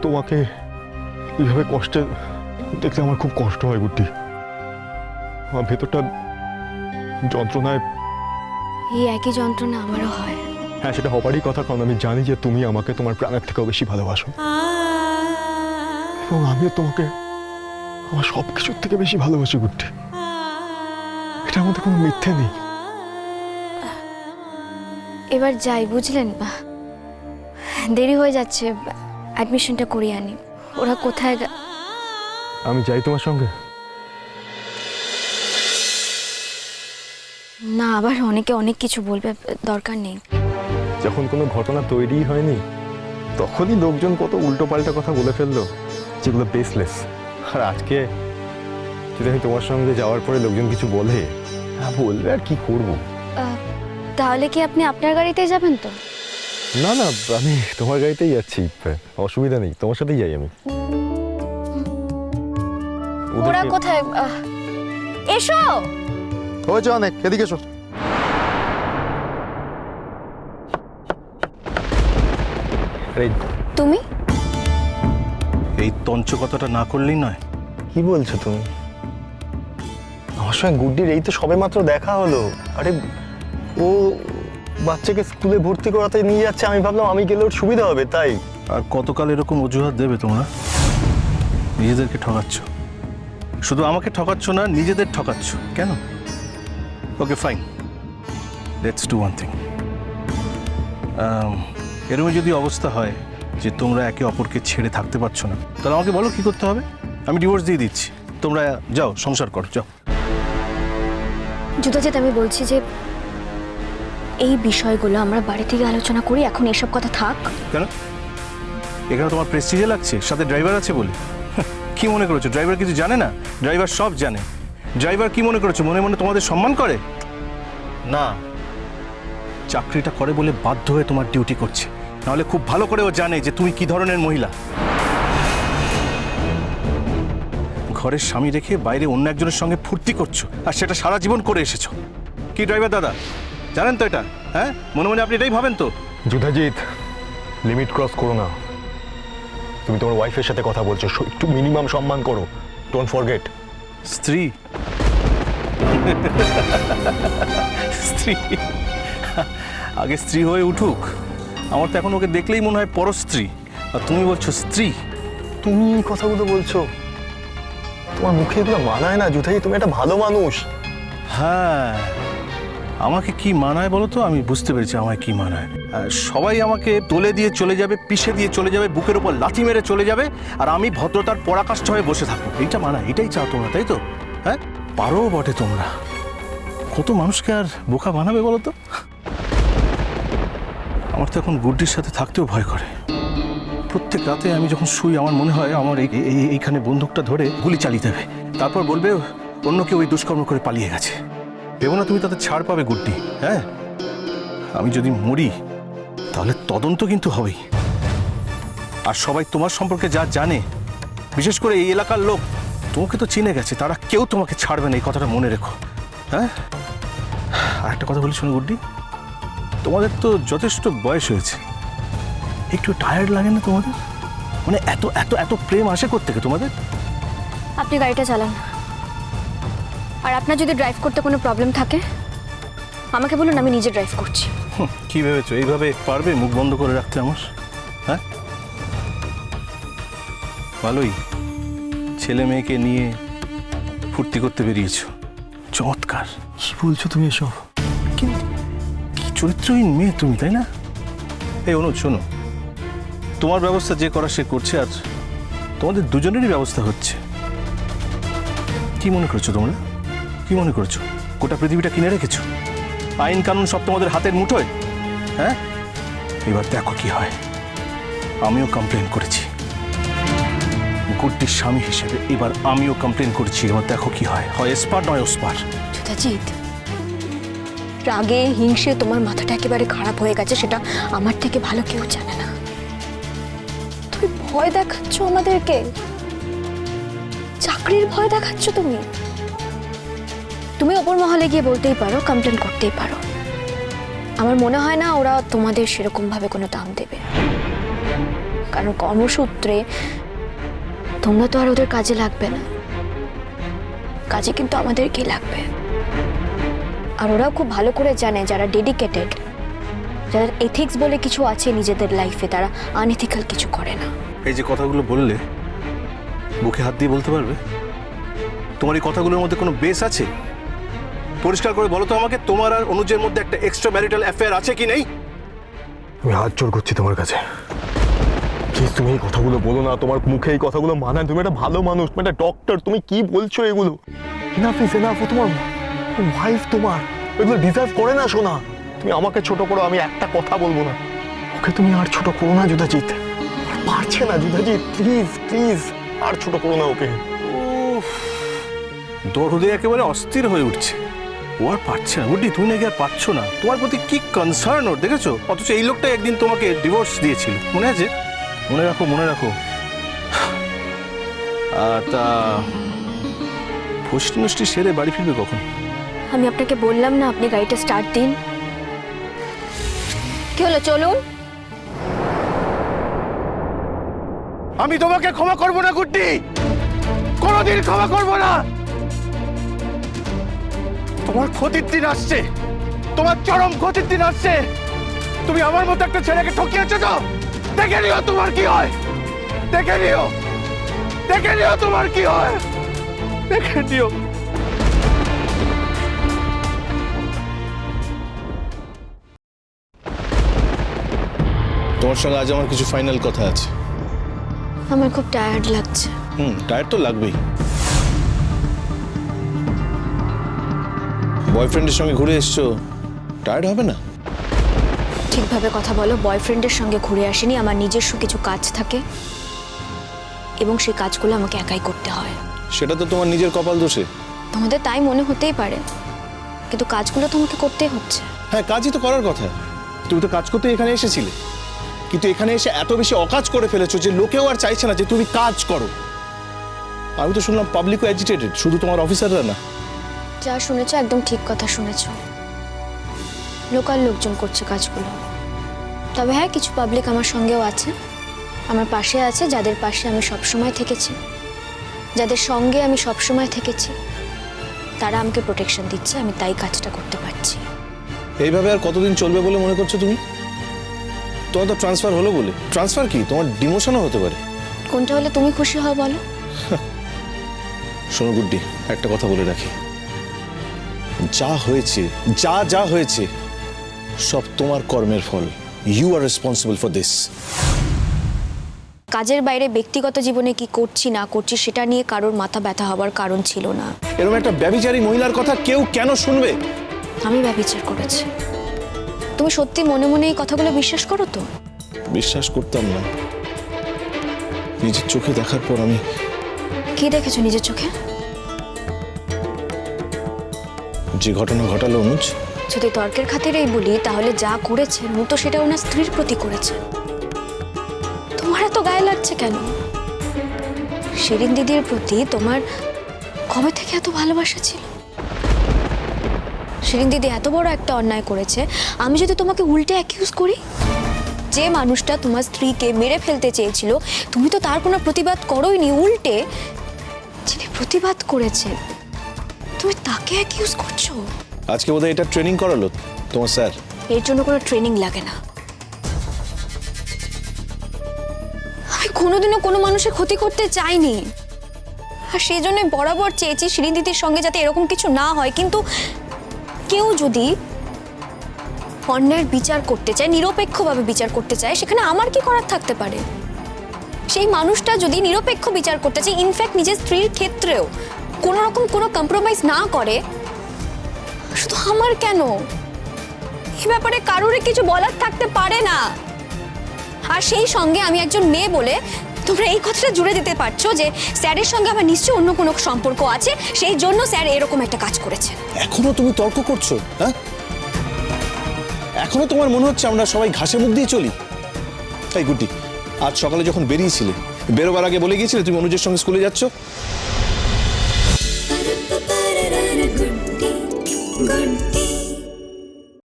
তোমাকে এইভাবে কষ্টে দেখলে আমার খুব কষ্ট হয় গুড্ডি। আমার ভেতরটা যন্ত্রণায়। এই একই যন্ত্রণা আমারও হয়। হ্যাঁ, সেটা হবারই কথা, কারণ আমি জানি যে তুমি আমাকে তোমার প্রাণের থেকেও বেশি ভালোবাসো, এবং আমিও তোমাকে আমার সব কিছুর থেকে বেশি ভালোবাসি গুড্ডি। এটার মধ্যে কোনো মিথ্যে নেই। এবার যাই, বুঝলেন? দেরি হয়ে যাচ্ছে, অ্যাডমিশনটা করিয়ে আনি। ওরা কোথায়? আমি যাই তোমার সঙ্গে? না, আবার অনেকে অনেক কিছু বলবে, দরকার নেই। যখন কোনো ঘটনা তৈরি হয়নি তখনই লোকজন কত উল্টোপাল্টা কথা বলে ফেললো, যেগুলো বেসলেস। আর আজকে যদি আমি তোমার সঙ্গে যাওয়ার পরে লোকজন কিছু বলে, বলবে আর কি করবো। তাহলে কি আপনি আপনার গাড়িতে যাবেন তো? না না, আমি তোমার গাড়িতেই যাচ্ছি, অসুবিধা নেই, তোমার সাথেই যাই আমি। ওরা কোথায়? এসো। হয়েছে অনেক, এদিকে এসো। তুমি এই তঞ্চ কথাটা না করলেই নয়। কি বলছো তুমি? আমার সঙ্গে গুড্ডির এই তো সবে মাত্র দেখা হলো। আরে ও বাচ্চাকে স্কুলে ভর্তি করাতে নিয়ে যাচ্ছে, আমি ভাবলাম আমি গেলে ওর সুবিধা হবে, তাই। আর কতকাল এরকম অজুহাত দেবে তোমরা? নিজেদেরকে ঠকাচ্ছ, শুধু আমাকে ঠকাচ্ছ না, নিজেদের ঠকাচ্ছ। কেন? Okay fine, let's do one thing. এরকম যদি অবস্থা হয় যে তোমরা একে অপরকে ছেড়ে থাকতে পারছো না, তাহলে আমাকে বলো কি করতে হবে। আমি ডিভোর্স দিয়ে দিচ্ছি, তোমরা যাও সংসার করো, যাও। জুতাজিৎ, আমি বলছি যে এই বিষয়গুলো আমরা বাড়ি থেকে আলোচনা করি, এখন এসব কথা থাক। কেন? এখানে তোমার প্রেস্টিজে লাগছে, সাথে ড্রাইভার আছে বলে? কি মনে করেছো ড্রাইভার কিছু জানে না? ড্রাইভার সব জানে। ড্রাইভার কি মনে করেছো মনে মনে তোমাদের সম্মান করে? না, চাকরিটা করে বলে বাধ্য হয়ে তোমার ডিউটি করছে, নাহলে খুব ভালো করে ও জানে যে তুমি কি ধরনের মহিলা। ঘরের স্বামী রেখে বাইরে অন্য একজনের সঙ্গে ফুর্তি করছো, আর সেটা সারা জীবন করে এসেছো। কি ড্রাইভার দাদা, জানেন তো এটা? হ্যাঁ, মনে মনে আপনি এটাই ভাবেন তো? যুধাজিৎ, লিমিট ক্রস করো না। তুমি তোমার ওয়াইফের সাথে কথা বলছো, একটু মিনিমাম সম্মান করো। Don't forget. স্ত্রী স্ত্রী আগে স্ত্রী হয়ে উঠুক। আমার তো এখন ওকে দেখলেই মনে হয় পরস্ত্রী, আর তুমি বলছো স্ত্রী। তুমি এই কথাগুলো বলছো? তোমার মুখে এগুলো মানায় না যুধাজিৎ, তুমি একটা ভালো মানুষ। হ্যাঁ, আমাকে কি মানায় বলো তো? আমি বুঝতে পেরেছি আমায় কি মানায়। সবাই আমাকে তোলে দিয়ে চলে যাবে, পিষে দিয়ে চলে যাবে, বুকের উপর লাথি মেরে চলে যাবে, আর আমি ভদ্রতার পরাকাষ্ঠা হয়ে বসে থাকবো। এইটা মানায়, এটাই চাও তোমরা, তাই তো? হ্যাঁ, পারো বটে তোমরা। কত মানুষকে আর বোকা বানাবে বলো তো? আমার তো এখন গুড্ডির সাথে থাকতেও ভয় করে। প্রত্যেক রাতে আমি যখন শুই, আমার মনে হয় আমার এইখানে বন্দুকটা ধরে গুলি চালিয়ে দেবে, তারপর বলবে অন্য কেউ ওই দুষ্কর্ম করে পালিয়ে গেছে। ভেবো না তুমি তাতে ছাড় পাবে গুড্ডি। হ্যাঁ, আমি যদি মরি তাহলে তদন্ত কিন্তু হবেই। আর সবাই তোমার সম্পর্কে যা জানে, বিশেষ করে এই এলাকার লোক তোমাকে তো চিনে গেছে, তারা কেউ তোমাকে ছাড়বে না, এই কথাটা মনে রেখো। হ্যাঁ, আর একটা কথা বলি শোনো গুড্ডি, তোমাদের তো যথেষ্ট বয়স হয়েছে, একটু টায়ার্ড লাগে না তোমাদের? মানে এত এত এত প্রেম আসে কোত্থেকে তোমাদের? আপনি গাড়িটা চালান, আর আপনার যদি ড্রাইভ করতে কোনো প্রবলেম থাকে আমাকে বলুন, আমি নিজে ড্রাইভ করছি। কি ভেবেছো এইভাবে পারবে মুখ বন্ধ করে রাখতে আমার? হ্যাঁ, ভালোই ছেলে মেয়েকে নিয়ে ফুর্তি করতে বেরিয়েছো, চমৎকার। কি বলছো তুমি এসব? কি চরিত্রহীন মেয়ে তুমি, তাই না? এই অনুজ শোনো, তোমার ব্যবস্থা যে করা সে করছে, আর তোমাদের দুজনেরই ব্যবস্থা হচ্ছে। কি মনে করছো তোমরা? কি মনে করছো গোটা পৃথিবীটা কিনে রেখেছো? আইন কানুন সব তোমাদের হাতের মুঠোয়। হ্যাঁ, এবার দেখো কি হয়। আমিও কমপ্লেন করেছি গুড্ডির স্বামী হিসেবে, এবার আমিও কমপ্লেন করেছি, এবার দেখো কি হয়। হয় এসপার নয় ওসপার। জুতাজিৎ, রাগে হিংসে তোমার মাথাটা একেবারে খারাপ হয়ে গেছে, সেটা আমার থেকে ভালো কেউ জানে না। তুমি ভয় দেখাচ্ছ আমাদেরকে, চাকরির ভয় দেখাচ্ছ তুমি। তুমি ওপর মহলে গিয়ে বলতেই পারো, কমপ্লেন করতেই পারো। আমার মনে হয় না ওরা তোমাদের সেরকম ভাবে কোনো দাম দেবে। কারণ কর্মসূত্রে তোমরা তো আর ওদের কাজে লাগবে না, কাজে কিন্তু আমাদেরকেই লাগবে। আর ওরাও খুব ভালো করে জানে যারা ডেডিকেটেড, যাদের এথিক্স বলে কিছু আছে নিজেদের লাইফে, তারা আনএথিক্যাল কিছু করে না। এই যে কথাগুলো বললে, বুকে হাত দিয়ে বলতে পারবে তোমার এই কথাগুলোর মধ্যে কোনো বেস আছে? পরিষ্কার করে বলো তো আমাকে, তোমার আর অনুজের মধ্যে একটা এক্সট্রা ম্যারিটাল অ্যাফেয়ার আছে কি নেই? আমি হাত জোর করছি তোমার কাছে, প্লিজ তুমি এই কথাগুলো বলো না। তোমার মুখে এই কথাগুলো মানায়, তুমি একটা ভালো মানুষ, তুমি একটা ডক্টর, তুমি কি বলছো এগুলো? Enough is enough. ও তোমার ওয়াইফ, তোমার এগুলো ডিজার্ভ করে না সোনা। তুমি আমাকে ছোট করো, আমি একটা কথা বলবো না। ওকে তুমি আর ছোট করো না যুধাজিৎ, আর পারছে না যুধাজিৎ, প্লিজ প্লিজ আর ছোট করো না ওকে। দরদে একেবারে অস্থির হয়ে উঠছে, ও আর পারছে না। বুদ্ধি, তুমি নাকি আর পারছো না? তোমার প্রতি কি কনসার্ন ওর, দেখেছো? অথচ এই লোকটা একদিন তোমাকে ডিভোর্স দিয়েছিল, মনে আছে? মনে রাখো, মনে রাখো। তা ফষ্টি নষ্টি সেরে বাড়ি ফিরবে কখন? আমি আপনাকে বললাম না আপনি গাড়িটা স্টার্ট দিন। কি হলো, চলুন। আমি তোমাকে ক্ষমা করব না গুড্ডি, কোনোদিন ক্ষমা করব না। তোমার ক্ষতির দিন আসছে, তোমার চরম ক্ষতির দিন আসছে। তুমি আমার মতো একটা ছেলেকে ঠকিয়েছো তো, দেখে নিও তোমার কি হয়, দেখে নিও, দেখে নিও তোমার কি হয়, দেখে নিও। তোমার সঙ্গে আজ আমার কিছু ফাইনাল কথা আছে। আমার খুব টায়ার্ড লাগছে। টায়ার তো লাগবেই। বয়ফ্রেন্ডের সঙ্গে ঘুরে এসছো, টায়ার্ড হবে না? ঠিকভাবে কথা বলো। বয়ফ্রেন্ডের সঙ্গে ঘুরে আসিনি, আমার নিজস্ব কিছু কাজ থাকে এবং সেই কাজগুলো আমাকে একাই করতে হয়। সেটা তো তোমার নিজের কপাল দোষে। তোমাদের তাই মনে হতেই পারে, কিন্তু কাজগুলো তোমাকে করতেই হচ্ছে। হ্যাঁ, কাজই তো করার কথা। তুমি তো কাজ করতে এখানে এসেছিলে, কিন্তু এখানে এসে এত বেশি অকাজ করে ফেলেছো যে লোকেও আর চাইছে না যে তুমি কাজ করো। আমি তো শুনলাম পাবলিকও অ্যাজিটেটেড, শুধু তোমার অফিসাররা না। যা শুনেছো একদম ঠিক কথা শুনেছো। লোকাল লোকজন করছে কাজগুলো, তবে হ্যাঁ কিছু পাবলিক আমার সঙ্গেও আছে, আমার পাশে আছে, যাদের পাশে আমি সবসময় থেকেছি, যাদের সঙ্গে আমি সবসময় থেকেছি, তারা আমাকে প্রোটেকশন দিচ্ছে, আমি তাই কাজটা করতে পারছি। এইভাবে আর কতদিন চলবে বলে মনে করছো তুমি? তোমার তো ট্রান্সফার হলো বলে। ট্রান্সফার কি, তোমার ডিমোশনও হতে পারে। কোনটা হলে তুমি খুশি হও বলো? শোনো গুড্ডি, একটা কথা বলে রাখি, যা হয়েছে, যা হয়েছে সব তোমার কর্মের ফল। You are responsible for this. কাজের বাইরে ব্যক্তিগত জীবনে কি করছি না করছি সেটা নিয়ে কারোর মাথা ব্যথা হবার কারণ ছিল না। এরকম একটা ব্যভিচারী মহিলার কথা কেউ কেন শুনবে? আমি ব্যভিচার করেছি। তুমি সত্যি মনে মনে এই কথাগুলো বিশ্বাস করো তো? বিশ্বাস করতাম না, নিজের চোখে দেখার পর আমি। কি দেখেছো নিজের চোখে? যে ঘটনা ঘটালো অনুজ। যদি তর্কের খাতিরেই বলি তাহলে যা করেছে ও তো সেটা ওনার স্ত্রীর প্রতি করেছে। তোমার এত গায়ে লাগছে কেন? শিরিন দিদির প্রতি তোমার কবে থেকে এত ভালোবাসা ছিল? শিরিন দিদি এত বড় একটা অন্যায় করেছে, আমি যদি তোমাকে উল্টে অ্যাকিউজ করি, যে মানুষটা তোমার স্ত্রীকে মেরে ফেলতে চেয়েছিল তুমি তো তার কোনো প্রতিবাদ করোইনি, উল্টে যিনি প্রতিবাদ করেছে তুমি তাকে অ্যাকিউজ করছো। আজকে বোধহয় এটা ট্রেনিং করালো তোমার স্যার। এর জন্য কোনো ট্রেনিং লাগে না। আমি কোনোদিনও কোনো মানুষের ক্ষতি করতে চাইনি, আর সেই জন্য বরাবর চেয়েছি শিরিন দিদির সঙ্গে যাতে এরকম কিছু না হয়। কিন্তু কেউ যদি অন্যের বিচার করতে চায়, নিরপেক্ষভাবে বিচার করতে চায়, সেখানে আমার কি করার থাকতে পারে? সেই মানুষটা যদি নিরপেক্ষ বিচার করতে চায়, ইনফ্যাক্ট নিজের স্ত্রীর ক্ষেত্রেও কোনো রকম কোনো কম্প্রোমাইজ না করে, শুধু আমার কেন? এই ব্যাপারে কারোরই কিছু বলার থাকতে পারে না। আর সেই সঙ্গে আমি একজন মেয়ে বলে তোমরা এই কথাটা জুড়ে দিতে পারছো যে স্যারের সঙ্গে আমার নিশ্চয়ই অন্য কোনো সম্পর্ক আছে, সেই জন্য স্যার এরকম একটা কাজ করেছে। এখনো তুমি তর্ক করছো? হ্যাঁ, এখনো তোমার মনে হচ্ছে আমরা সবাই ঘাসে মুখ দিয়ে চলি? এই গুড্ডি, আজ সকালে যখন বেরিয়েছিলে, বেরোবার আগে বলে গিয়েছিলে তুমি অনুজের সঙ্গে স্কুলে যাচ্ছ?